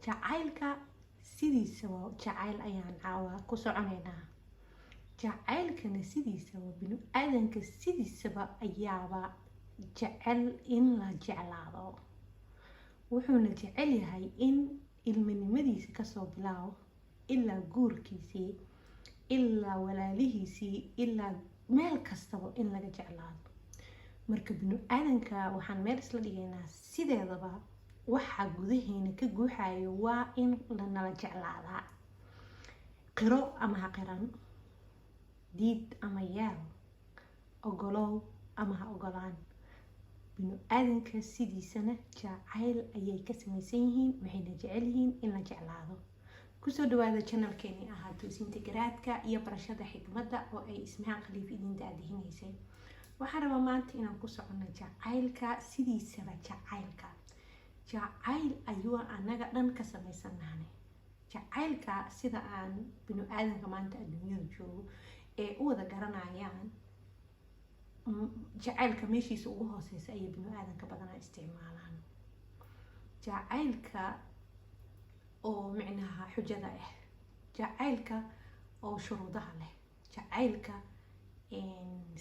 jacaylka sidiisaba jacayl ayaan caawa ku soconaynaa. jacaylkana sidiisaba bini-aadanka sidiisaba ayaaba jecel in la jeclaado. wuxuuna jecel yahay in ilminimadiisa kasoo bilaabo ilaa guurkiisii, ilaa walaalihiisii, ilaa meel kastaba in laga jeclaado. marka bini-aadanka waxaan meel isla dhigaynaa sideedaba waxa gudaheena ka guuxayo waa in lanala jeclaadaa. qiro ama ha qiran, diid ama yeel, ogolow ama ha ogolaan, bini-aadanka sidiisana jacayl ayay ka samaysan yihiin, waxayna jecel yihiin in la jeclaado. kusoo dhawaada channelkeeni ahaa toosinta garaadka iyo barashada xikmadda oo ay Ismahaan Khaliif idin daadihinaysay. waxaan rabaa maanta inaan ku socono jacaylka sidiisaba. jacayl ayuu anaga dhan ka samaysanahay. jacaylka sida aan bini-aadanka maanta adduunyada joogo ee u wada garanayaan, jacaylka meeshiisa ugu hooseysa ayay bini-aadanka badanaa isticmaalaan. jacaylka oo micnaha xujada ah, jacaylka oo shuruudaha leh, jacaylka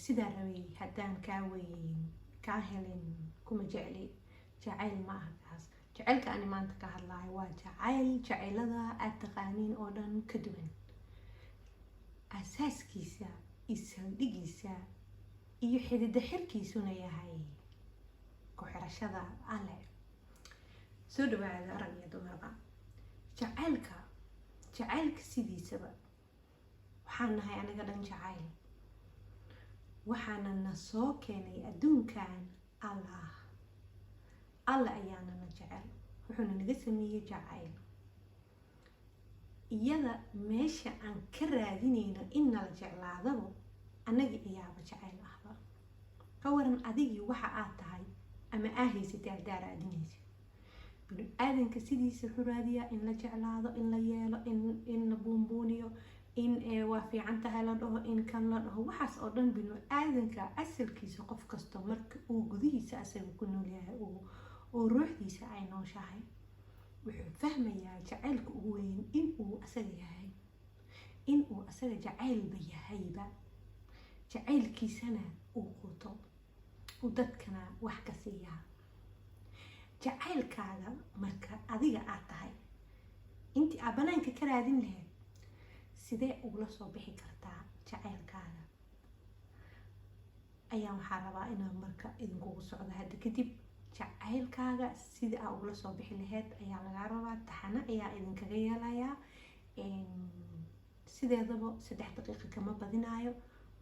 sidaa rabay haddaan kaa weyn kaa helin kuma jecli. jacayl ma aha kaas. jacaylka ani maanta ka hadlayo waa jacaylada aad taqaaniin oo dhan ka duwan. asaaskiisa iyo saldhigiisa iyo xidida xirkiisuna yahay ku xirashada alle. soo dhawaada rag iyo dumarba. jacaylka sidiisaba waxaan nahay anaga dhan jacayl. waxaana na soo keenay adduunkan alla ayaana na jecel, wuxuuna naga sameeyey jacayl. iyada meesha aan ka raadinayno in nala jeclaadaba anagi ayaaba jacayl ahba. ka waran adigii waxa aad tahay ama haysatay haddaa raadinaysa. bini-aadanka sidiisa wuxuu raadiyaa in la jeclaado, in la yeelo, in la buunbuuniyo, in waa fiican tahay la dhaho, in kan la dhaho. waxaas oo dhan bini-aadanka asalkiisa qof kasto marka uu gudihiisa asaga ku nool yahay oo ruuxdiisa ay nooshahay, wuxuu fahmayaa jacaylka ugu weyn inuu asaga yahay, inuu asaga jacaylba yahayba. jacaylkiisana uu quuto, uu dadkana wax ka siiyaa. jacaylkaaga marka adiga aad tahay, intii aad banaanka ka raadin lahayd, sidee ugula soo bixi kartaa jacaylkaaga ayaan waxaa rabaa inaan marka idinkugu socdo hadda kadib. jacaylkaaga sidii aad ugula soo bixi lahayd ayaa lagaa rabaa. taxana ayaa idinkaga yeelayaa. sideedaba 3 daqiiqo kama badinaayo.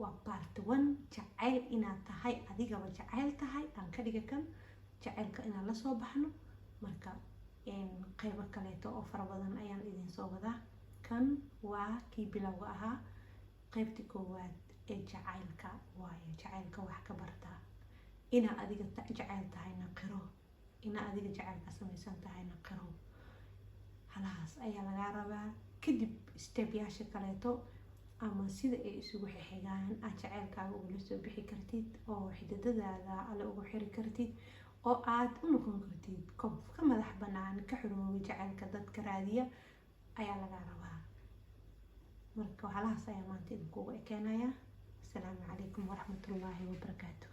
waa part 1. jacayl inaad tahay, adigaba jacayl tahay aan ka dhiga kan jacaylka inaan la soo baxno. marka qaybo kaleeto oo fara badan ayaan idin soo wadaa. kan waa kii bilowga ahaa, qaybtii koowaad ee jacaylka waayo. jacaylka wax ka bartaa inaa adiga jacayl tahayna qiro, inaa adiga jacaylka samaysan tahayna qiro. halahaas ayaa lagaa rabaa. kadib stepyaasha kaleeto ama sida ay isugu xixigaan aad jacaylkaaga ugula soo bixi kartid, oo xididadaada alle ugu xiri kartid, oo aad u noqon kartid qof ka madax banaan, ka xorooba jacaylka dadka raadiya ayaa lagaa rabaa. marka halahaas ayaa maanta idinkugu ekeenaya. asalaamu calaykum waraxmatullaahi wabarakaatu.